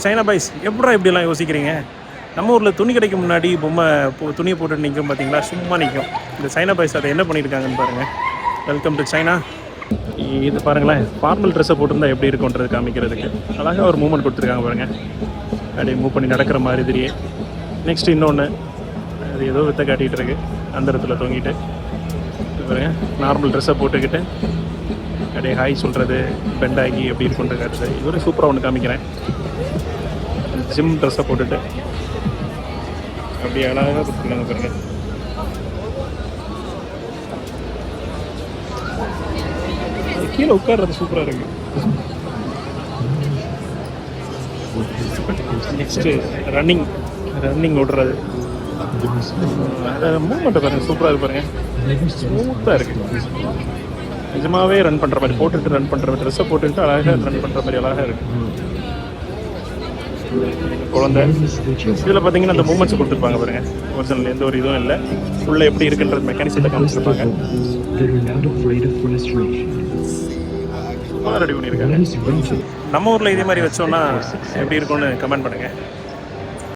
China boys எப்படா இப்படிலாம் யோசிக்கிறீங்க? நம்ம ஊரில் துணி கடைக்கு முன்னாடி பொம்மை துணியை போட்டு நிற்கும் பார்த்தீங்களா, சும்மா நிற்கும். இந்த சைனா பாய்ஸ் அதை என்ன பண்ணியிருக்காங்கன்னு பாருங்கள். Welcome to China. இது பாருங்களேன், ஃபார்மல் ட்ரெஸ்ஸை போட்டிருந்தா எப்படி இருக்குன்றது காமிக்கிறதுக்கு அழகாக ஒரு மூவ்மெண்ட் கொடுத்துருக்காங்க பாருங்கள். அப்படியே மூவ் பண்ணி நடக்கிற மாதிரி தெரியே. நெக்ஸ்ட் இன்னொன்று, அது ஏதோ வித்த காட்டிகிட்டு இருக்கு அந்த இடத்துல தொங்கிட்டு பாருங்க. நார்மல் ட்ரெஸ்ஸை போட்டுக்கிட்டு அப்படியே ஹாய் சொல்கிறது, பெண்டாகி எப்படி இருக்குன்றது காட்டுது. இது ஒரு சூப்பராக ஒன்று காமிக்கிறேன். ஜிம் ட்ரெஸ்ஸை போட்டுட்டு அப்படியே அழகாக கொடுத்துருக்காங்க பாருங்க. கீழே உட்கார்றது சூப்பராக இருக்கு. நெக்ஸ்ட்டு ரன்னிங் ஓடுறது, மூவ்மெண்ட்டை பாருங்கள், சூப்பராக இருக்கு பாருங்கள். ஸ்மூத்தாக இருக்குது. நிஜமாகவே ரன் பண்ணுற மாதிரி, போட்டுட்டு ரன் பண்ணுற மாதிரி, ட்ரெஸ்ஸை போட்டுட்டு அழகாக ரன் பண்ணுற மாதிரி அழகாக இருக்குது. குழந்தை இதில் பார்த்தீங்கன்னா அந்த மூமெண்ட்ஸ் கொடுத்துருப்பாங்க பாருங்கள். ஒரிஜினல் எந்த ஒரு இதுவும் இல்லை. உள்ளே எப்படி இருக்குன்றது மெக்கானிசத்தை காமிச்சிருப்பாங்க. ரெடி பண்ணியிருக்காங்க. நம்ம ஊரில் இதே மாதிரி வச்சோன்னா எப்படி இருக்கும்னு கமெண்ட் பண்ணுங்கள்.